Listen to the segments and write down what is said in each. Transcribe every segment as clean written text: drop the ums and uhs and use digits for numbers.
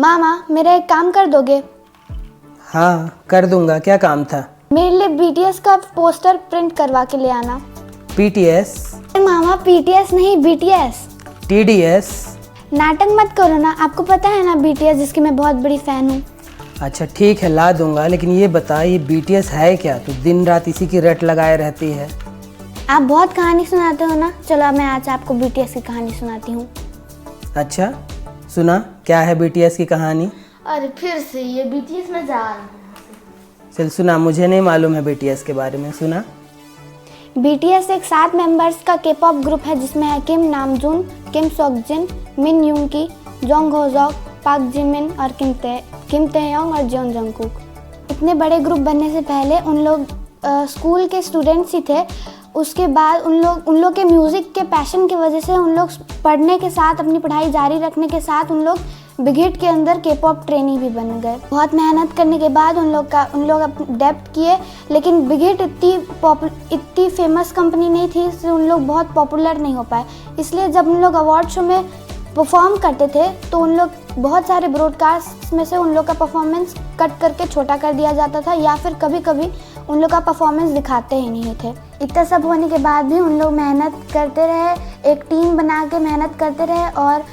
मामा मेरा एक काम कर दोगे? हाँ कर दूंगा, क्या काम था? मेरे लिए बीटीएस का पोस्टर प्रिंट करवा के ले आना। पीटीएस? मामा पीटीएस नहीं बीटीएस। टीडीएस? नाटक मत करो ना, आपको पता है ना बीटीएस जिसकी मैं बहुत बड़ी फैन हूँ। अच्छा ठीक है ला दूंगा, लेकिन ये बता ये बीटीएस है क्या? तू दिन रात इसी की रट लगाए रहती है। आप बहुत कहानी सुनाते हो ना, चलो मैं आज आपको बीटीएस की कहानी सुनाती हूँ। अच्छा सुना, क्या है बीटीएस की कहानी? अरे फिर से ये बीटीएस में जा रहा हूँ। चल सुना, मुझे नहीं मालूम है बीटीएस के बारे में, सुना। बीटीएस एक 7 मेंबर्स का के-पॉप ग्रुप है जिसमें है किम नामजून, किम सोकजिन, मिन यूंगी, जोंग होजॉक, पाक जिमिन और किम ताehyung और जॉन जंगकुक। इतने बड़े ग्रुप बनने से पहले उन लोग स्कूल के स्टूडेंट्स ही थे। उसके बाद उन लोग के म्यूज़िक के पैशन की वजह से उन लोग पढ़ने के साथ अपनी पढ़ाई जारी रखने के साथ उन लोग बिग हिट के अंदर के-पॉप ट्रेनी भी बन गए। बहुत मेहनत करने के बाद उन लोग डेब्यूट किए, लेकिन बिग हिट इतनी फेमस कंपनी नहीं थी, इसलिए उन लोग बहुत पॉपुलर नहीं हो पाए। इसलिए जब उन लोग अवार्ड शो में परफॉर्म करते थे तो उन लोग बहुत सारे ब्रॉडकास्ट में से उन लोग का परफॉर्मेंस कट करके छोटा कर दिया जाता था, या फिर कभी कभी उन लोग का परफॉर्मेंस दिखाते ही नहीं थे। इतना सब होने के बाद भी उन लोग मेहनत करते रहे, एक टीम बना के मेहनत करते रहे और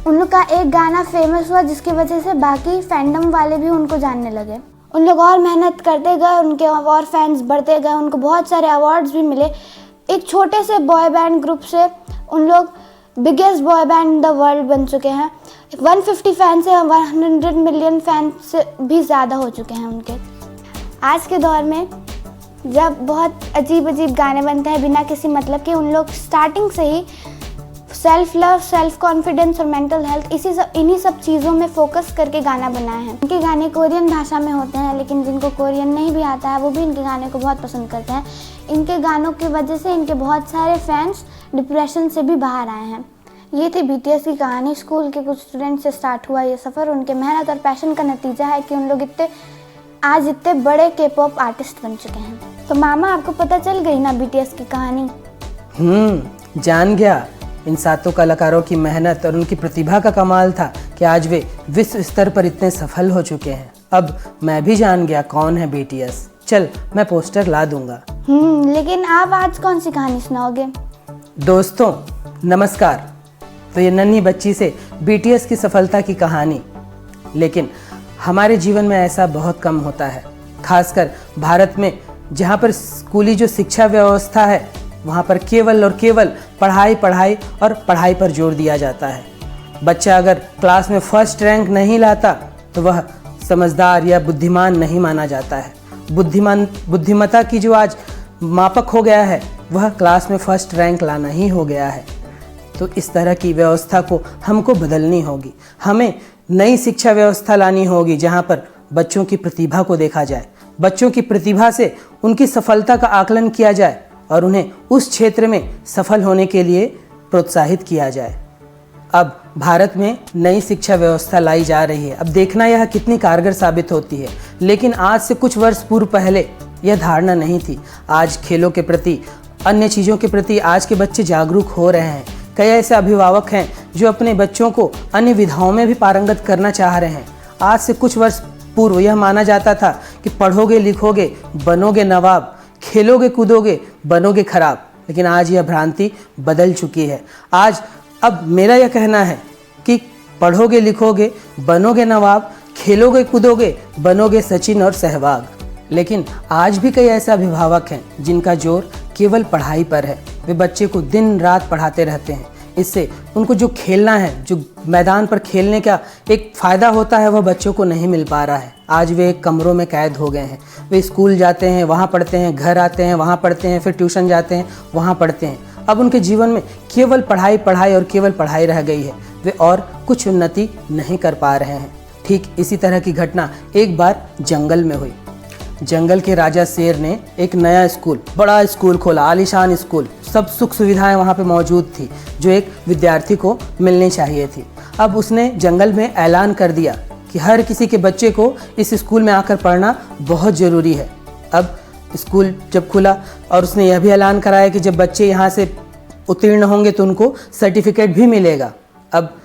उन लोग का एक गाना फेमस हुआ जिसकी वजह से बाकी फैंडम वाले भी उनको जानने लगे। उन लोग और मेहनत करते गए, उनके और फैंस बढ़ते गए, उनको बहुत सारे अवार्ड्स भी मिले। एक छोटे से बॉय बैंड ग्रुप से उन लोग biggest boy band in the world बन चुके हैं। 150 फैन से 100 मिलियन फैन से भी ज़्यादा हो चुके हैं उनके। आज के दौर में जब बहुत अजीब अजीब गाने बनते हैं बिना किसी मतलब के, उन लोग स्टार्टिंग से ही सेल्फ लव, सेल्फ कॉन्फिडेंस और मेंटल हेल्थ इन्हीं सब चीज़ों में फोकस करके गाना बनाए हैं। इनके गाने कोरियन भाषा में होते हैं, लेकिन जिनको कोरियन नहीं भी आता है वो भी इनके गाने को बहुत पसंद करते हैं। इनके गानों की वजह से इनके बहुत सारे फैंस डिप्रेशन से भी बाहर आए हैं। ये थी बीटीएस की कहानी। स्कूल के कुछ स्टूडेंट से स्टार्ट हुआ ये सफ़र। उनके मेहनत और पैशन का नतीजा है कि उन लोग आज इतने बड़े के-पॉप आर्टिस्ट बन चुके हैं। तो मामा आपको पता चल गई ना बीटीएस की कहानी? जान गया। इन 7 कलाकारों की मेहनत और उनकी प्रतिभा का कमाल था कि आज वे विश्व स्तर पर इतने सफल हो चुके हैं। अब मैं भी जान गया कौन है बीटीएस। चल मैं पोस्टर ला दूंगा। लेकिन आप आज कौन सी कहानी सुनाओगे? दोस्तों नमस्कार। तो ये नन्ही बच्ची से बीटीएस की सफलता की कहानी। लेकिन हमारे जीवन में ऐसा बहुत कम होता है, खासकर भारत में, जहाँ पर स्कूली जो शिक्षा व्यवस्था है वहाँ पर केवल और केवल पढ़ाई और पढ़ाई पर जोर दिया जाता है। बच्चा अगर क्लास में फर्स्ट रैंक नहीं लाता तो वह समझदार या बुद्धिमान नहीं माना जाता है। बुद्धिमत्ता की जो आज मापक हो गया है वह क्लास में फर्स्ट रैंक लाना ही हो गया है। तो इस तरह की व्यवस्था को हमको बदलनी होगी। हमें नई शिक्षा व्यवस्था लानी होगी जहाँ पर बच्चों की प्रतिभा को देखा जाए, बच्चों की प्रतिभा से उनकी सफलता का आकलन किया जाए और उन्हें उस क्षेत्र में सफल होने के लिए प्रोत्साहित किया जाए। अब भारत में नई शिक्षा व्यवस्था लाई जा रही है। अब देखना यह कितनी कारगर साबित होती है। लेकिन आज से कुछ वर्ष पूर्व पहले यह धारणा नहीं थी। आज खेलों के प्रति, अन्य चीज़ों के प्रति आज के बच्चे जागरूक हो रहे हैं। कई ऐसे अभिभावक हैं जो अपने बच्चों को अन्य विधाओं में भी पारंगत करना चाह रहे हैं। आज से कुछ वर्ष पूर्व यह माना जाता था कि पढ़ोगे लिखोगे बनोगे नवाब, खेलोगे कूदोगे बनोगे खराब। लेकिन आज यह भ्रांति बदल चुकी है। अब मेरा यह कहना है कि पढ़ोगे लिखोगे बनोगे नवाब, खेलोगे कूदोगे बनोगे सचिन और सहवाग। लेकिन आज भी कई ऐसे अभिभावक हैं जिनका जोर केवल पढ़ाई पर है। वे बच्चे को दिन रात पढ़ाते रहते हैं। इससे उनको जो खेलना है, जो मैदान पर खेलने का एक फ़ायदा होता है, वह बच्चों को नहीं मिल पा रहा है। आज वे कमरों में कैद हो गए हैं। वे स्कूल जाते हैं, वहाँ पढ़ते हैं, घर आते हैं, वहाँ पढ़ते हैं, फिर ट्यूशन जाते हैं, वहाँ पढ़ते हैं। अब उनके जीवन में केवल पढ़ाई और केवल पढ़ाई रह गई है। वे और कुछ उन्नति नहीं कर पा रहे हैं। ठीक इसी तरह की घटना एक बार जंगल में हुई। जंगल के राजा शेर ने एक नया स्कूल, बड़ा स्कूल खोला, आलीशान स्कूल। सब सुख सुविधाएं वहाँ पे मौजूद थी जो एक विद्यार्थी को मिलनी चाहिए थी। अब उसने जंगल में ऐलान कर दिया कि हर किसी के बच्चे को इस स्कूल में आकर पढ़ना बहुत ज़रूरी है। अब स्कूल जब खुला और उसने यह भी ऐलान कराया कि जब बच्चे यहाँ से उत्तीर्ण होंगे तो उनको सर्टिफिकेट भी मिलेगा। अब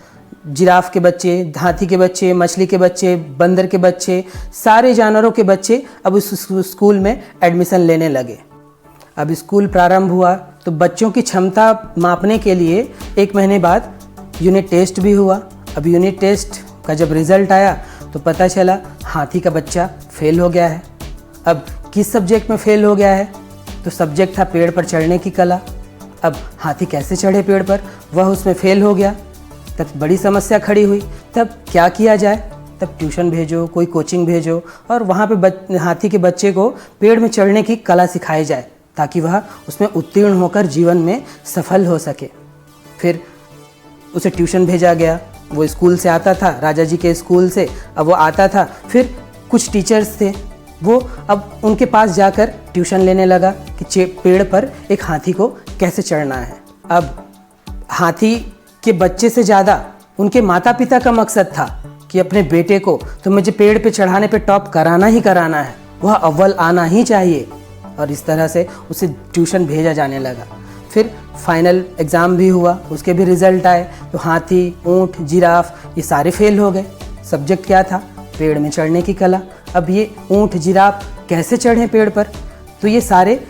जिराफ के बच्चे, हाथी के बच्चे, मछली के बच्चे, बंदर के बच्चे, सारे जानवरों के बच्चे अब उस स्कूल में एडमिशन लेने लगे। अब स्कूल प्रारंभ हुआ तो बच्चों की क्षमता मापने के लिए 1 महीने बाद यूनिट टेस्ट भी हुआ। अब यूनिट टेस्ट का जब रिज़ल्ट आया तो पता चला हाथी का बच्चा फेल हो गया है। अब किस सब्जेक्ट में फेल हो गया है? तो सब्जेक्ट था पेड़ पर चढ़ने की कला। अब हाथी कैसे चढ़े पेड़ पर, वह उसमें फेल हो गया। तब बड़ी समस्या खड़ी हुई। तब क्या किया जाए? तब ट्यूशन भेजो, कोई कोचिंग भेजो और वहाँ पे हाथी के बच्चे को पेड़ में चढ़ने की कला सिखाई जाए ताकि वह उसमें उत्तीर्ण होकर जीवन में सफल हो सके। फिर उसे ट्यूशन भेजा गया। वो स्कूल से आता था, राजा जी के स्कूल से। अब वो आता था, फिर कुछ टीचर्स थे, वो अब उनके पास जाकर ट्यूशन लेने लगा कि पेड़ पर एक हाथी को कैसे चढ़ना है। अब हाथी के बच्चे से ज़्यादा उनके माता पिता का मकसद था कि अपने बेटे को तो मुझे पेड़ पे चढ़ाने पे टॉप कराना ही कराना है, वह अव्वल आना ही चाहिए। और इस तरह से उसे ट्यूशन भेजा जाने लगा। फिर फाइनल एग्ज़ाम भी हुआ, उसके भी रिज़ल्ट आए तो हाथी, ऊँट, जिराफ ये सारे फेल हो गए। सब्जेक्ट क्या था? पेड़ में चढ़ने की कला। अब ये ऊँट, जिराफ कैसे चढ़ें पेड़ पर? तो ये सारे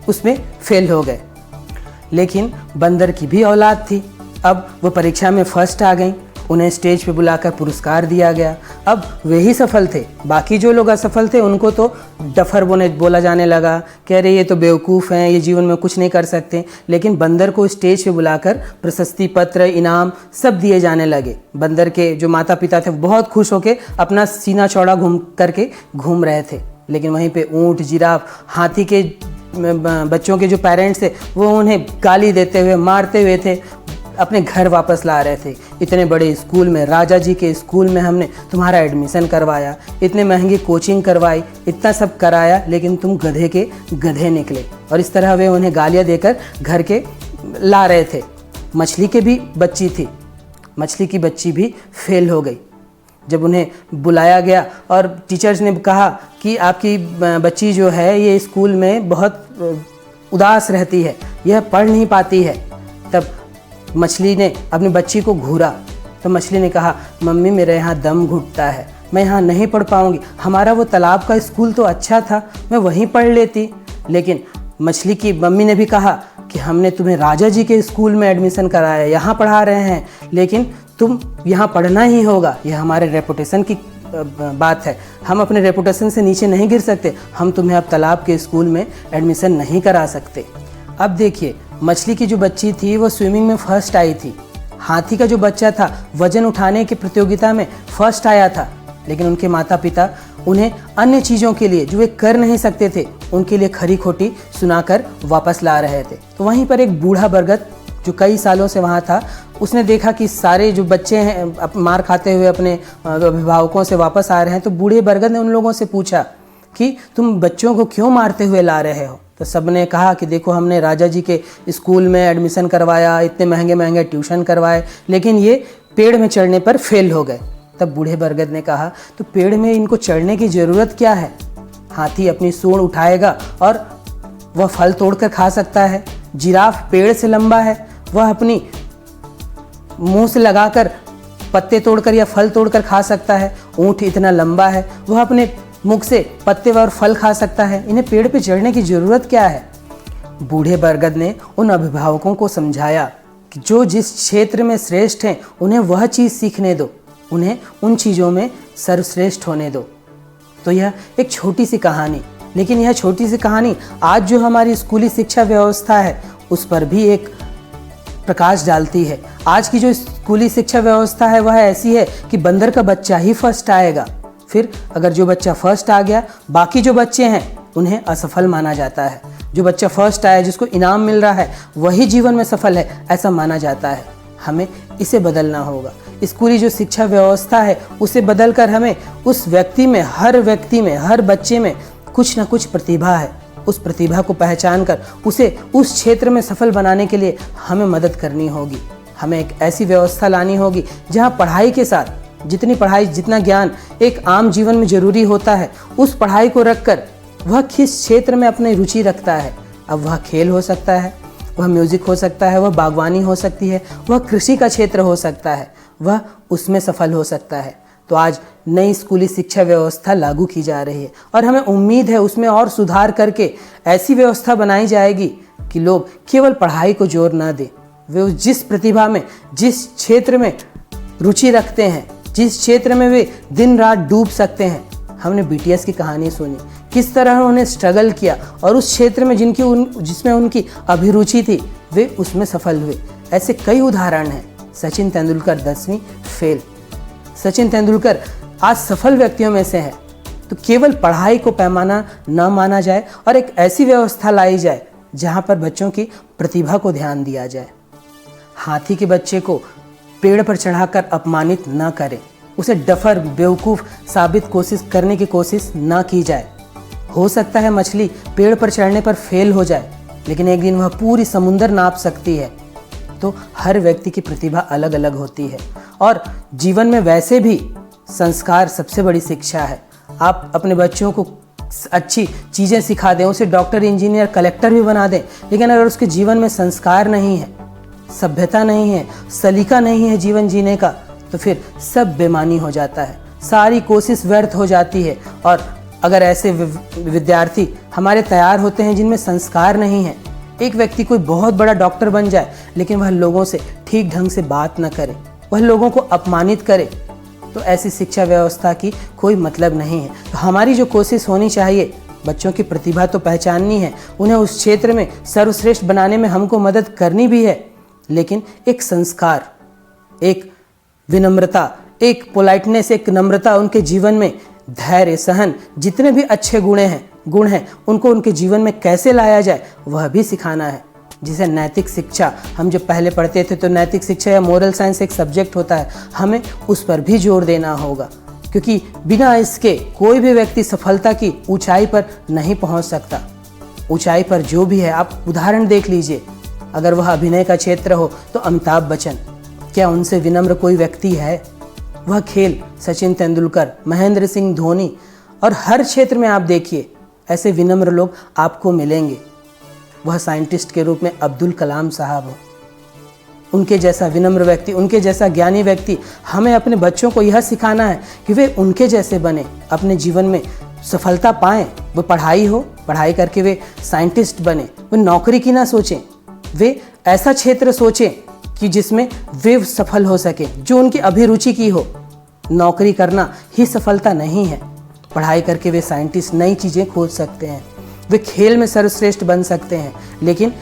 उसमें फेल हो गए। लेकिन बंदर की भी औलाद थी। अब वो परीक्षा में फर्स्ट आ गई, उन्हें स्टेज पे बुलाकर पुरस्कार दिया गया। अब वे ही सफल थे, बाकी जो लोग असफल थे उनको तो डफर बोला जाने लगा कि अरे ये तो बेवकूफ़ हैं, ये जीवन में कुछ नहीं कर सकते। लेकिन बंदर को स्टेज पे बुलाकर प्रशस्ति पत्र, इनाम सब दिए जाने लगे। बंदर के जो माता पिता थे बहुत खुश होकर अपना सीना चौड़ा घूम रहे थे। लेकिन वहीं पे ऊँट, जिराफ, हाथी के बच्चों के जो पेरेंट्स थे वो उन्हें गाली देते हुए, मारते हुए थे, अपने घर वापस ला रहे थे। इतने बड़े स्कूल में, राजा जी के स्कूल में हमने तुम्हारा एडमिशन करवाया, इतने महंगी कोचिंग करवाई, इतना सब कराया, लेकिन तुम गधे के गधे निकले। और इस तरह वे उन्हें गालियाँ देकर घर के ला रहे थे। मछली के भी बच्ची थी, मछली की बच्ची भी फेल हो गई। जब उन्हें बुलाया गया और टीचर्स ने कहा कि आपकी बच्ची जो है ये स्कूल में बहुत उदास रहती है, यह पढ़ नहीं पाती है। तब मछली ने अपनी बच्ची को घूरा तो मछली ने कहा, मम्मी मेरे यहाँ दम घुटता है, मैं यहाँ नहीं पढ़ पाऊँगी। हमारा वो तालाब का स्कूल तो अच्छा था, मैं वहीं पढ़ लेती। लेकिन मछली की मम्मी ने भी कहा कि हमने तुम्हें राजा जी के स्कूल में एडमिशन कराया, यहाँ पढ़ा रहे हैं, लेकिन तुम यहाँ पढ़ना ही होगा। यह हमारे रेपुटेशन की बात है, हम अपने रेपुटेशन से नीचे नहीं गिर सकते, हम तुम्हें अब तालाब के स्कूल में एडमिशन नहीं करा सकते। अब देखिए, मछली की जो बच्ची थी वो स्विमिंग में फर्स्ट आई थी। हाथी का जो बच्चा था वजन उठाने की प्रतियोगिता में फर्स्ट आया था। लेकिन उनके माता पिता उन्हें अन्य चीज़ों के लिए जो वे कर नहीं सकते थे उनके लिए खरी खोटी सुनाकर वापस ला रहे थे। तो वहीं पर एक बूढ़ा बरगद जो कई सालों से वहाँ था, उसने देखा कि सारे जो बच्चे हैं मार खाते हुए अपने अभिभावकों से वापस आ रहे हैं। तो बूढ़े बरगद ने उन लोगों से पूछा कि तुम बच्चों को क्यों मारते हुए ला रहे हो? तो सब ने कहा कि देखो, हमने राजा जी के स्कूल में एडमिशन करवाया, इतने महंगे महंगे ट्यूशन करवाए, लेकिन ये पेड़ में चढ़ने पर फेल हो गए। तब बूढ़े बरगद ने कहा, तो पेड़ में इनको चढ़ने की ज़रूरत क्या है? हाथी अपनी सूंड उठाएगा और वह फल तोड़कर खा सकता है। जिराफ पेड़ से लंबा है, वह अपनी मुंह से लगाकर पत्ते तोड़कर या फल तोड़कर खा सकता है। ऊँट इतना लंबा है, वह अपने मुख से पत्ते और फल खा सकता है। इन्हें पेड़ पे चढ़ने की ज़रूरत क्या है? बूढ़े बरगद ने उन अभिभावकों को समझाया कि जो जिस क्षेत्र में श्रेष्ठ हैं उन्हें वह चीज़ सीखने दो, उन्हें उन चीज़ों में सर्वश्रेष्ठ होने दो। तो यह एक छोटी सी कहानी, लेकिन यह छोटी सी कहानी आज जो हमारी स्कूली शिक्षा व्यवस्था है उस पर भी एक प्रकाश डालती है। आज की जो स्कूली शिक्षा व्यवस्था है वह ऐसी है कि बंदर का बच्चा ही फर्स्ट आएगा, फिर अगर जो बच्चा फर्स्ट आ गया, बाकी जो बच्चे हैं उन्हें असफल माना जाता है। जो बच्चा फर्स्ट आया, जिसको इनाम मिल रहा है, वही जीवन में सफल है, ऐसा माना जाता है। हमें इसे बदलना होगा। स्कूली जो शिक्षा व्यवस्था है उसे बदलकर हमें उस व्यक्ति में, हर बच्चे में कुछ ना कुछ प्रतिभा है, उस प्रतिभा को पहचान कर उसे उस क्षेत्र में सफल बनाने के लिए हमें मदद करनी होगी। हमें एक ऐसी व्यवस्था लानी होगी जहाँ पढ़ाई के साथ जितनी पढ़ाई, जितना ज्ञान एक आम जीवन में ज़रूरी होता है, उस पढ़ाई को रखकर वह किस क्षेत्र में अपनी रुचि रखता है। अब वह खेल हो सकता है, वह म्यूज़िक हो सकता है, वह बागवानी हो सकती है, वह कृषि का क्षेत्र हो सकता है, वह उसमें सफल हो सकता है। तो आज नई स्कूली शिक्षा व्यवस्था लागू की जा रही है और हमें उम्मीद है उसमें और सुधार करके ऐसी व्यवस्था बनाई जाएगी कि लोग केवल पढ़ाई को जोर ना दें, वे जिस प्रतिभा में, जिस क्षेत्र में रुचि रखते हैं, जिस क्षेत्र में वे दिन रात डूब सकते हैं। हमने बीटीएस की कहानी सुनी, किस तरह उन्होंने स्ट्रगल किया और उस क्षेत्र में जिसमें उनकी अभिरुचि थी वे उसमें सफल हुए। ऐसे कई उदाहरण हैं। सचिन तेंदुलकर 10वीं फेल। सचिन तेंदुलकर आज सफल व्यक्तियों में से हैं। तो केवल पढ़ाई को पैमाना न माना जाए और एक ऐसी व्यवस्था लाई जाए जहाँ पर बच्चों की प्रतिभा को ध्यान दिया जाए। हाथी के बच्चे को पेड़ पर चढ़ाकर अपमानित न करें, उसे डफर बेवकूफ़ साबित करने की कोशिश न की जाए। हो सकता है मछली पेड़ पर चढ़ने पर फेल हो जाए, लेकिन एक दिन वह पूरी समुंदर नाप सकती है। तो हर व्यक्ति की प्रतिभा अलग अलग होती है और जीवन में वैसे भी संस्कार सबसे बड़ी शिक्षा है। आप अपने बच्चों को अच्छी चीज़ें सिखा दें, उसे डॉक्टर, इंजीनियर, कलेक्टर भी बना दें, लेकिन अगर उसके जीवन में संस्कार नहीं है, सभ्यता नहीं है, सलीका नहीं है जीवन जीने का, तो फिर सब बेमानी हो जाता है, सारी कोशिश व्यर्थ हो जाती है। और अगर ऐसे विद्यार्थी हमारे तैयार होते हैं जिनमें संस्कार नहीं है, एक व्यक्ति कोई बहुत बड़ा डॉक्टर बन जाए लेकिन वह लोगों से ठीक ढंग से बात न करे, वह लोगों को अपमानित करे, तो ऐसी शिक्षा व्यवस्था की कोई मतलब नहीं है। तो हमारी जो कोशिश होनी चाहिए, बच्चों की प्रतिभा तो पहचाननी है, उन्हें उस क्षेत्र में सर्वश्रेष्ठ बनाने में हमको मदद करनी भी है, लेकिन एक संस्कार, एक विनम्रता, एक पोलाइटनेस, एक नम्रता, उनके जीवन में धैर्य, सहन, जितने भी अच्छे गुण हैं उनको उनके जीवन में कैसे लाया जाए वह भी सिखाना है। जिसे नैतिक शिक्षा, हम जब पहले पढ़ते थे तो नैतिक शिक्षा या मोरल साइंस एक सब्जेक्ट होता है, हमें उस पर भी जोर देना होगा, क्योंकि बिना इसके कोई भी व्यक्ति सफलता की ऊंचाई पर नहीं पहुंच सकता। ऊंचाई पर जो भी है, आप उदाहरण देख लीजिए, अगर वह अभिनय का क्षेत्र हो तो अमिताभ बच्चन, क्या उनसे विनम्र कोई व्यक्ति है? वह खेल सचिन तेंदुलकर, महेंद्र सिंह धोनी, और हर क्षेत्र में आप देखिए ऐसे विनम्र लोग आपको मिलेंगे। वह साइंटिस्ट के रूप में अब्दुल कलाम साहब हो, उनके जैसा विनम्र व्यक्ति, उनके जैसा ज्ञानी व्यक्ति, हमें अपने बच्चों को यह सिखाना है कि वे उनके जैसे बने, अपने जीवन में सफलता पाएं। वो पढ़ाई करके वे साइंटिस्ट बने, वे नौकरी की ना सोचें, वे ऐसा क्षेत्र सोचें कि जिसमें वे सफल हो सके, जो उनकी अभिरुचि की हो। नौकरी करना ही सफलता नहीं है। पढ़ाई करके वे साइंटिस्ट नई चीज़ें खोज सकते हैं, वे खेल में सर्वश्रेष्ठ बन सकते हैं, लेकिन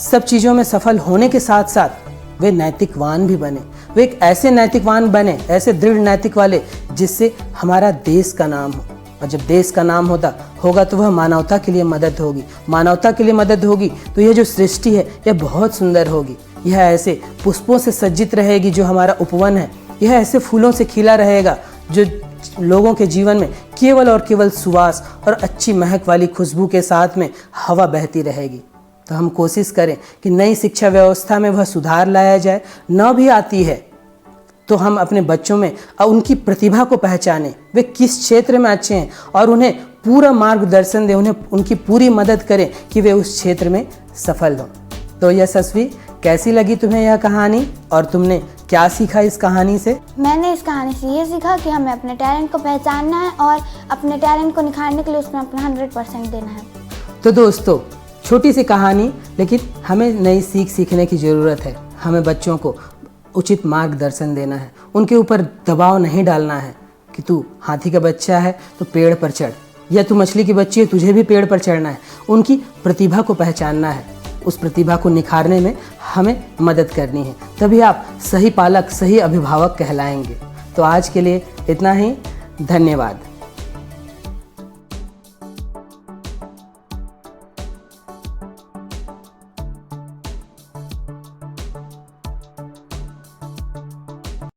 सब चीज़ों में सफल होने के साथ साथ वे नैतिकवान भी बने। वे एक ऐसे नैतिकवान बने, ऐसे दृढ़ नैतिक वाले, जिससे हमारा देश का नाम हो। और जब देश का नाम होगा तो वह मानवता के लिए मदद होगी। मानवता के लिए मदद होगी तो यह जो सृष्टि है यह बहुत सुंदर होगी। यह ऐसे पुष्पों से सज्जित रहेगी जो हमारा उपवन है, यह ऐसे फूलों से खिला रहेगा जो लोगों के जीवन में केवल और केवल सुवास और अच्छी महक वाली खुशबू के साथ में हवा बहती रहेगी। तो हम कोशिश करें कि नई शिक्षा व्यवस्था में वह सुधार लाया जाए। न भी आती है तो हम अपने बच्चों में उनकी प्रतिभा को पहचानें, वे किस क्षेत्र में अच्छे हैं, और उन्हें पूरा मार्गदर्शन दें, उन्हें उनकी पूरी मदद करें कि वे उस क्षेत्र में सफल हों। तो यशस्वी, कैसी लगी तुम्हें यह कहानी और तुमने क्या सीखा इस कहानी से? मैंने इस कहानी से ये सीखा कि हमें अपने टैलेंट को पहचानना है और अपने टैलेंट को निखारने के लिए उसमें अपना 100% देना है। तो दोस्तों, छोटी सी कहानी, लेकिन हमें नई सीखने की ज़रूरत है। हमें बच्चों को उचित मार्गदर्शन देना है, उनके ऊपर दबाव नहीं डालना है कि तू हाथी का बच्चा है तो पेड़ पर चढ़, या तू मछली की बच्ची है तुझे भी पेड़ पर चढ़ना है। उनकी प्रतिभा को पहचानना है, उस प्रतिभा को निखारने में हमें मदद करनी है, तभी आप सही पालक, सही अभिभावक कहलाएंगे। तो आज के लिए इतना ही, धन्यवाद।